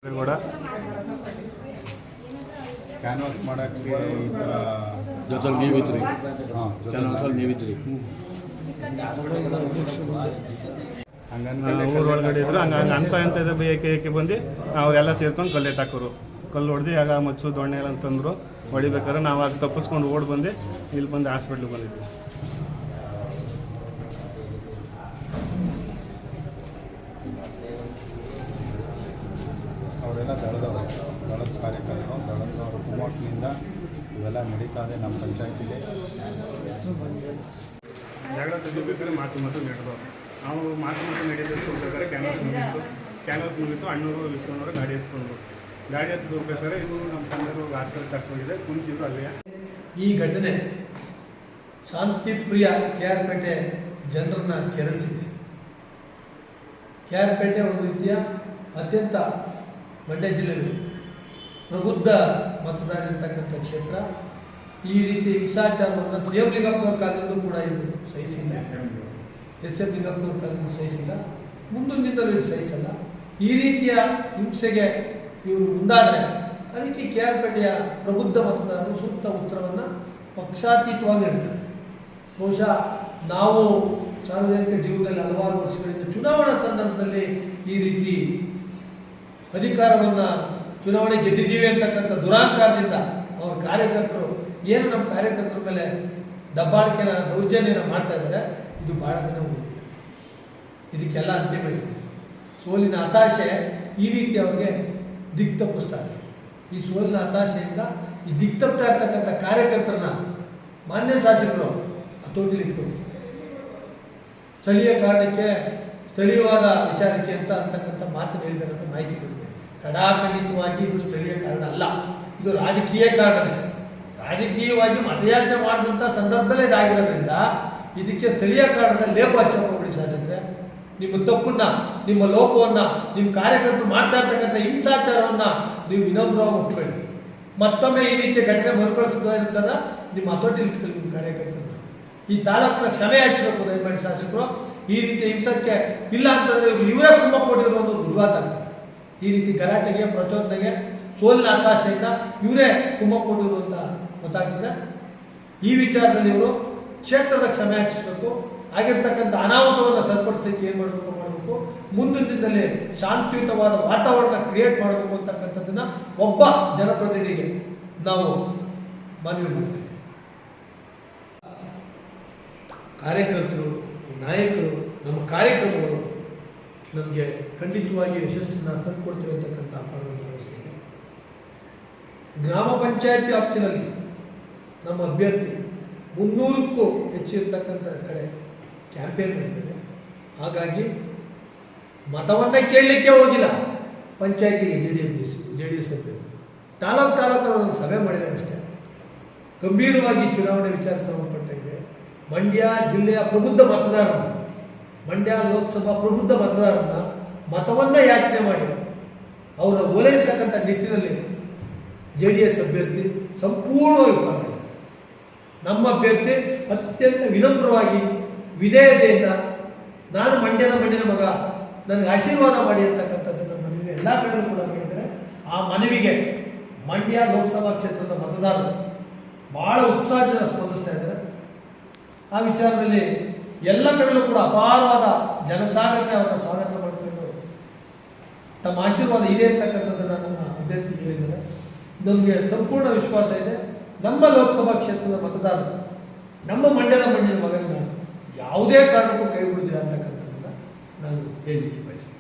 ಕೂಡ ಕ್ಯಾನ್ವಾಸ್ ಮಾಡೋಕ್ಕೆ ಈ ಥರ ಜೊತೆಲಿ ನೀವಿದ್ರಿ ಕ್ಯಾನ್ವಾಸಲ್ಲಿ ನೀವಿದ್ರಿ ಊರ ಒಳಗಡೆ ಇದ್ರು ಹಂಗೆ ಅಂತ ಇದೆ ಏಕೆ ಬಂದು ಅವರೆಲ್ಲ ಸೇರ್ಕೊಂಡು ಕಲ್ಲು ಎತ್ತಾಕೋರು. ಕಲ್ಲು ಹೊಡೆದು ಆಗ ಮಚ್ಚು ದೊಣ್ಣೆ ಎಲ್ಲ ಅಂತಂದರು. ಹೊಡಿಬೇಕಾದ್ರೆ ನಾವು ಅದು ತಪ್ಪಿಸ್ಕೊಂಡು ಓಡಿ ಬಂದು ಇಲ್ಲಿ ಬಂದು ಹಾಸ್ಪಿಟ್ಲಿಗೆ ಬಂದಿದ್ವಿ. ಅವರೆಲ್ಲ ದಳದ ಕಾರ್ಯಕರ್ತರು, ದಳದವ್ರ ಕುಮ್ಮಕ್ಕಿನಿಂದ ಇವೆಲ್ಲ ನಡೀತಾ ಇದೆ ನಮ್ಮ ಪಂಚಾಯತಿಲಿ. ಜಗಳ ತೆಗಿಬೇಕಾದ್ರೆ ಮಾತು ನಡೆದವು. ನಾವು ಮಾತು ನಡೆಯೋದಕ್ಕೆ ಹೋಗ್ಬೇಕಾದ್ರೆ ಕ್ಯಾನ್ವಾಸ್ ಮುಗಿತು. ಅಣ್ಣವರು ಇಸ್ಕೊಂಡವರು ಗಾಡಿ ಎತ್ಕೊಂಡು ಹೋಗ್ಬೇಕಾದ್ರೆ ಇದು ನಮ್ಮ ತಂದೆಯವರು ಹಾಸ್ಪಿಟಲ್ ಕರ್ಕೊಂಡಿದೆ, ಕುಂತಿದ್ರು ಅಲ್ಲಿಯೇ. ಈ ಘಟನೆ ಶಾಂತಿಪ್ರಿಯ KR-ಪೇಟೆ ಜನರನ್ನ ಕೆರಳಿಸಿದೆ. KR-ಪೇಟೆ ಒಂದು ರೀತಿಯ ಅತ್ಯಂತ ಮಂಡ್ಯ ಜಿಲ್ಲೆಯಲ್ಲಿ ಪ್ರಬುದ್ಧ ಮತದಾರ ಇರ್ತಕ್ಕಂಥ ಕ್ಷೇತ್ರ. ಈ ರೀತಿ ಹಿಂಸಾಚಾರವನ್ನು CM ಲಿಂಗಪ್ಪನವ್ರ ಕಾಲದಲ್ಲೂ ಕೂಡ ಇದು ಸಹಿಸಿಲ್ಲ, SM ಲಿಂಗಪ್ಪನವ್ರ ಕಾಲದಲ್ಲೂ ಸಹಿಸಿಲ್ಲ, ಮುಂದಿನ ದಿನದಲ್ಲೂ ಸಹಿಸಲ್ಲ. ಈ ರೀತಿಯ ಹಿಂಸೆಗೆ ಇವರು ಮುಂದಾದರೆ ಅದಕ್ಕೆ KR-ಪೇಟೆಯ ಪ್ರಬುದ್ಧ ಮತದಾರರು ಸೂಕ್ತ ಉತ್ತರವನ್ನು ಪಕ್ಷಾತೀತವಾಗಿ ನೀಡ್ತಾರೆ. ಬಹುಶಃ ನಾವು ಸಾರ್ವಜನಿಕ ಜೀವನದಲ್ಲಿ ಹಲವಾರು ವರ್ಷಗಳಿಂದ ಚುನಾವಣಾ ಸಂದರ್ಭದಲ್ಲಿ ಈ ರೀತಿ ಅಧಿಕಾರವನ್ನು ಚುನಾವಣೆ ಗೆದ್ದಿದ್ದೀವಿ ಅಂತಕ್ಕಂಥ ದುರಾಂಕಾರದಿಂದ ಅವರ ಕಾರ್ಯಕರ್ತರು ಏನು ನಮ್ಮ ಕಾರ್ಯಕರ್ತರ ಮೇಲೆ ದಬ್ಬಾಳಿಕೆನ ದೌರ್ಜನ್ಯನ ಮಾಡ್ತಾ ಇದ್ದಾರೆ. ಇದು ಭಾಳ ದಿನ ಉಳಿದಿದೆ. ಇದಕ್ಕೆಲ್ಲ ಅಂತಿಮ ಇದೆ. ಸೋಲಿನ ಹತಾಶೆ ಈ ರೀತಿ ಅವ್ರಿಗೆ ದಿಕ್ತಪ್ಪಿಸ್ತಾರೆ. ಈ ಸೋಲಿನ ಹತಾಶೆಯಿಂದ ಈ ದಿಕ್ತಪ್ತಾ ಇರ್ತಕ್ಕಂಥ ಕಾರ್ಯಕರ್ತರನ್ನ ಮಾನ್ಯ ಶಾಸಕರು ಹತೋಟಿಲಿ ಇಟ್ಕೊಂಡು ಸ್ಥಳೀಯ ಕಾರಣಕ್ಕೆ ಸ್ಥಳೀಯವಾದ ವಿಚಾರಕ್ಕೆ ಅಂತಕ್ಕಂಥ ಮಾತನ್ನು ಹೇಳಿದ್ದಾರೆ ಅಂತ ಮಾಹಿತಿ ಕೊಟ್ಟಿದೆ. ಕಡಾಖಂಡಿತವಾಗಿ ಇದು ಸ್ಥಳೀಯ ಕಾರಣ ಅಲ್ಲ, ಇದು ರಾಜಕೀಯ ಕಾರಣನೇ. ರಾಜಕೀಯವಾಗಿ ಮತಯಾಚನೆ ಮಾಡಿದಂಥ ಸಂದರ್ಭದಲ್ಲೇ ಇದಾಗಿರೋದ್ರಿಂದ ಇದಕ್ಕೆ ಸ್ಥಳೀಯ ಕಾರಣದ ಲೇಪ ಹಚ್ಚೋಕೋಬಿಡಿ ಶಾಸಕರೇ. ನಿಮ್ಮ ತಪ್ಪನ್ನ, ನಿಮ್ಮ ಲೋಪವನ್ನು, ನಿಮ್ಮ ಕಾರ್ಯಕರ್ತರು ಮಾಡ್ತಾ ಇರ್ತಕ್ಕಂಥ ಹಿಂಸಾಚಾರವನ್ನು ನೀವು ವಿನಮ್ರವಾಗಿ ಒಪ್ಕೊಳ್ಳಿ. ಮತ್ತೊಮ್ಮೆ ಈ ರೀತಿಯ ಘಟನೆ ಮರುಕಳಿಸೋದಿರ್ತದ ನಿಮ್ಮ ಹತೋಟಿಲಿ ಇಟ್ಕೊಳ್ಳಿ ನಿಮ್ಮ ಕಾರ್ಯಕರ್ತರನ್ನ. ಈ ತಾಲೂಕಿನ ಕ್ಷಮೆ ಯಾಚಿಸಬೇಕು ದಯಮಾಡಿ ಶಾಸಕರು. ಈ ರೀತಿಯ ಹಿಂಸಕ್ಕೆ ಇಲ್ಲ ಅಂತಂದರೆ ಇವರೇ ತುಂಬ ಕೊಟ್ಟಿರೋ ಒಂದು ರುಜುವಾತ ಆಗ್ತದೆ. ಈ ರೀತಿ ಗಲಾಟೆಗೆ, ಪ್ರಚೋದನೆಗೆ, ಸೋಲಿನ ಹತಾಶೆಯಿಂದ ಇವರೇ ಕುಮ್ಮ ಕೊಟ್ಟಿರು ಅಂತ ಗೊತ್ತಾಗ್ತದೆ. ಈ ವಿಚಾರದಲ್ಲಿ ಇವರು ಕ್ಷೇತ್ರದ ಕ್ಷಮೆ ಯಾಚಿಸಬೇಕು. ಆಗಿರ್ತಕ್ಕಂಥ ಅನಾಹುತವನ್ನು ಸರಿಪಡಿಸಲಿಕ್ಕೆ ಏನು ಮಾಡಬೇಕು ಮುಂದಿನ ದಿನದಲ್ಲಿ ಶಾಂತಿಯುತವಾದ ವಾತಾವರಣ ಕ್ರಿಯೇಟ್ ಮಾಡಬೇಕು ಅಂತಕ್ಕಂಥದ್ದನ್ನು ಒಬ್ಬ ಜನಪ್ರತಿನಿಧಿಗೆ ನಾವು ಮನವಿ ಮಾಡ್ತೇವೆ. ಕಾರ್ಯಕರ್ತರು, ನಾಯಕರು, ನಮ್ಮ ಕಾರ್ಯಕ್ರಮಗಳು ನಮಗೆ ಖಂಡಿತವಾಗಿ ಯಶಸ್ಸನ್ನು ತಂದುಕೊಡ್ತೇವೆ ಅಂತಕ್ಕಂಥ ಭರವಸೆ ಇದೆ. ಗ್ರಾಮ ಪಂಚಾಯತಿ ವ್ಯಾಪ್ತಿನಲ್ಲಿ ನಮ್ಮ ಅಭ್ಯರ್ಥಿ 300ಕ್ಕೂ ಹೆಚ್ಚಿರ್ತಕ್ಕಂಥ ಕಡೆ ಕ್ಯಾಂಪೇನ್ ಮಾಡಿದ್ದಾರೆ. ಹಾಗಾಗಿ ಮತವನ್ನೇ ಕೇಳಲಿಕ್ಕೆ ಹೋಗಿಲ್ಲ ಪಂಚಾಯತಿಗೆ JDS ಅಭ್ಯರ್ಥಿ ತಾಲೂಕು ಒಂದು ಸಭೆ ಮಾಡಿದ್ದಾರೆ ಅಷ್ಟೇ. ಗಂಭೀರವಾಗಿ ಚುನಾವಣೆ ವಿಚಾರ ಸಂಬಂಧಪಟ್ಟಂಗೆ ಮಂಡ್ಯ ಜಿಲ್ಲೆಯ ಪ್ರಬುದ್ಧ ಮತದಾರನ, ಮಂಡ್ಯ ಲೋಕಸಭಾ ಪ್ರಬುದ್ಧ ಮತದಾರನ ಮತವನ್ನೇ ಯಾಚನೆ ಮಾಡಿ ಅವರ ಓಲೈಸ್ತಕ್ಕಂಥ ನಿಟ್ಟಿನಲ್ಲಿ JDS ಅಭ್ಯರ್ಥಿ ಸಂಪೂರ್ಣವಾಗಿ ಪಾಲ್ಗೊಂಡಿದ್ದಾರೆ. ನಮ್ಮ ಅಭ್ಯರ್ಥಿ ಅತ್ಯಂತ ವಿನಮ್ರವಾಗಿ, ವಿಧೇಯತೆಯಿಂದ ನಾನು ಮಂಡ್ಯದ ಮಣ್ಣಿನ ಮಗ, ನನಗೆ ಆಶೀರ್ವಾದ ಮಾಡಿ ಅಂತಕ್ಕಂಥದ್ದನ್ನು ಮನವಿ ಎಲ್ಲ ಕಡೆಯೂ ಕೂಡ ಮಾಡಿದ್ದಾರೆ. ಆ ಮನವಿಗೆ ಮಂಡ್ಯ ಲೋಕಸಭಾ ಕ್ಷೇತ್ರದ ಮತದಾರರು ಭಾಳ ಉತ್ಸಾಹದಿಂದ ಸ್ಪಂದಿಸ್ತಾ ಇದ್ದಾರೆ. ಆ ವಿಚಾರದಲ್ಲಿ ಎಲ್ಲ ಕಡೆಯಲ್ಲೂ ಕೂಡ ಅಪಾರವಾದ ಜನಸಾಗರನೆ ಅವರ ಸ್ವಾಗತ ಮಾಡಿಕೊಂಡು ತಮ್ಮ ಆಶೀರ್ವಾದ ಇದೆ ಅಂತಕ್ಕಂಥದ್ದನ್ನು ನಮ್ಮ ಅಭ್ಯರ್ಥಿ ಹೇಳಿದ್ದಾರೆ. ನಮಗೆ ಸಂಪೂರ್ಣ ವಿಶ್ವಾಸ ಇದೆ. ನಮ್ಮ ಲೋಕಸಭಾ ಕ್ಷೇತ್ರದ ಮತದಾರರು ನಮ್ಮ ಮಂಡ್ಯದ ಮಣ್ಣಿನ ಮಗನನ್ನ ಯಾವುದೇ ಕಾರಣಕ್ಕೂ ಕೈ ಬಿಡುವುದಿಲ್ಲ ಅಂತಕ್ಕಂಥದ್ದನ್ನು ನಾನು ಹೇಳಲಿಕ್ಕೆ ಬಯಸ್ತೀನಿ.